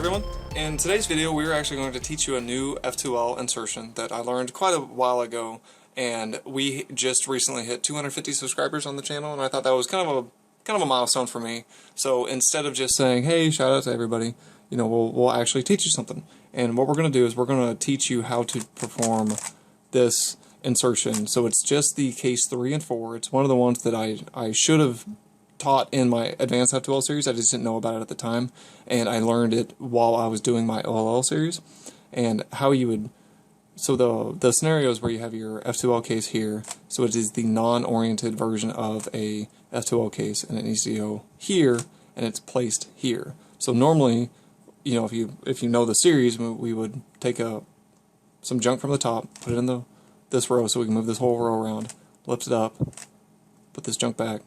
everyone. In today's video we're actually going to teach you a new F2L insertion that I learned quite a while ago, and we just recently hit 250 subscribers on the channel, and I thought that was kind of a milestone for me. So instead of just saying, hey, shout out to everybody, you know, we'll actually teach you something. And what we're going to do is we're going to teach you how to perform this insertion. So it's just the case 3 and 4. It's one of the ones that I should have taught in my Advanced F2L series. I just didn't know about it at the time, and I learned it while I was doing my OLL series. And how you would, so the scenarios where you have your F2L case here, so it is the non-oriented version of a F2L case, and it needs to go here, and it's placed here. So normally, you know, if you know the series, we would take some junk from the top, put it in this row, so we can move this whole row around, lift it up, put this junk back,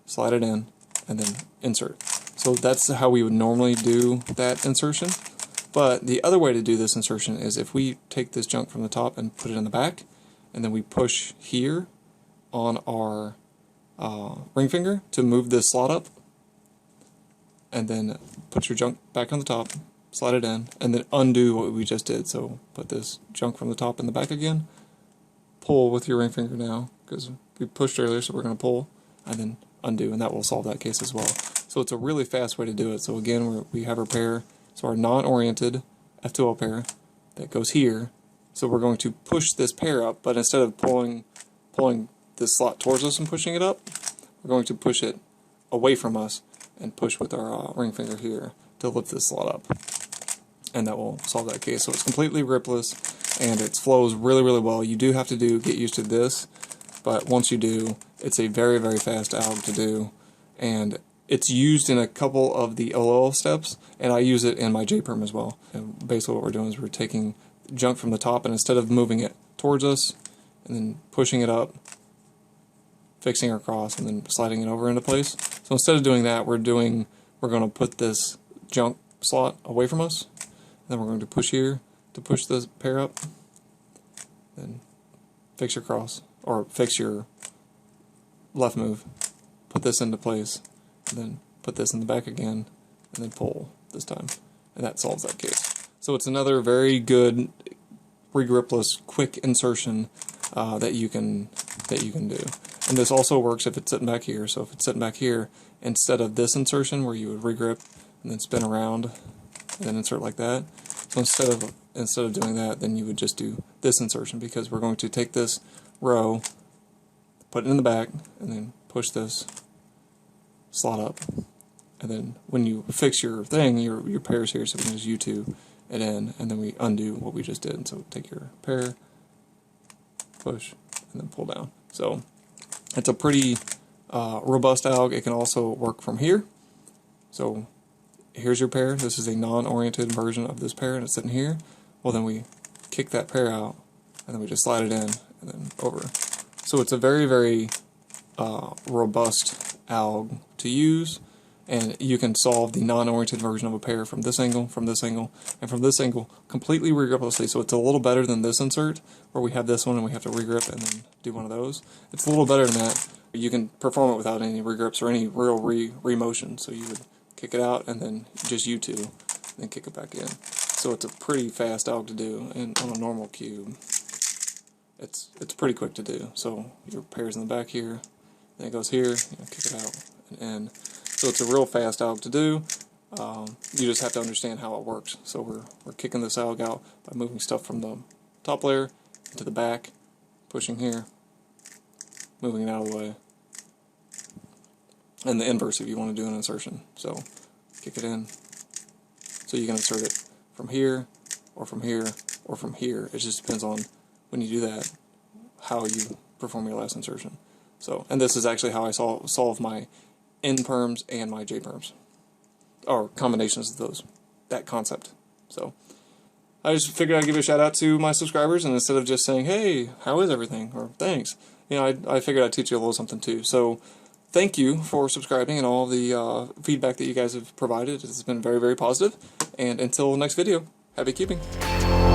slide it in, and then insert. So that's how we would normally do that insertion. But the other way to do this insertion is if we take this junk from the top and put it in the back, and then we push here on our ring finger to move this slot up, and then put your junk back on the top, slide it in, and then undo what we just did. So put this junk from the top in the back again, pull with your ring finger now, because we pushed earlier, so we're going to pull, and then undo, and that will solve that case as well. So it's a really fast way to do it. So again, we have our pair, so our non-oriented F2L pair that goes here. So we're going to push this pair up, but instead of pulling this slot towards us and pushing it up, we're going to push it away from us and push with our ring finger here to lift this slot up, and that will solve that case. So it's completely ripless, and it flows really, really well. You do have to get used to this, but once you do, it's a very, very fast alg to do, and it's used in a couple of the OLL steps, and I use it in my J-perm as well. And basically what we're doing is we're taking junk from the top, and instead of moving it towards us and then pushing it up, fixing it across, and then sliding it over into place. So instead of doing that, we're going to put this junk slot away from us, and then we're going to push here to push the pair up, then fix your cross, or fix your left move, put this into place, and then put this in the back again, and then pull this time, and that solves that case. So it's another very good regripless quick insertion that you can do. And this also works if it's sitting back here. So if it's sitting back here, instead of this insertion where you would regrip and then spin around and then insert like that, so instead of doing that, then you would just do this insertion, because we're going to take this row, put it in the back, and then push this slot up, and then when you fix your thing, your pair's here, so we can just U2 it in, and then we undo what we just did. So take your pair, push, and then pull down. So it's a pretty robust alg. It can also work from here. So here's your pair. This is a non-oriented version of this pair, and it's sitting here. Well, then we kick that pair out, and then we just slide it in, and then over. So it's a very, very robust alg to use, and you can solve the non-oriented version of a pair from this angle, and from this angle completely regriplessly. So it's a little better than this insert, where we have this one and we have to regrip and then do one of those. It's a little better than that. You can perform it without any regrips or any real re-motion. So you would kick it out and then just U2, and then kick it back in. So it's a pretty fast alg to do, and on a normal cube, it's pretty quick to do. So your pair's in the back here, then it goes here, you know, kick it out and in. So it's a real fast alg to do. You just have to understand how it works. So we're kicking this alg out by moving stuff from the top layer into the back, pushing here, moving it out of the way, and the inverse if you want to do an insertion. So kick it in. So you can insert it from here, or from here, or from here. It just depends on, when you do that, how you perform your last insertion. So, and this is actually how I solve my N-perms and my J-perms, or combinations of those, that concept. So I just figured I'd give a shout out to my subscribers, and instead of just saying, hey, how is everything, or thanks, you know, I figured I'd teach you a little something too. So thank you for subscribing and all the feedback that you guys have provided. It's been very, very positive. And until next video, happy cubing.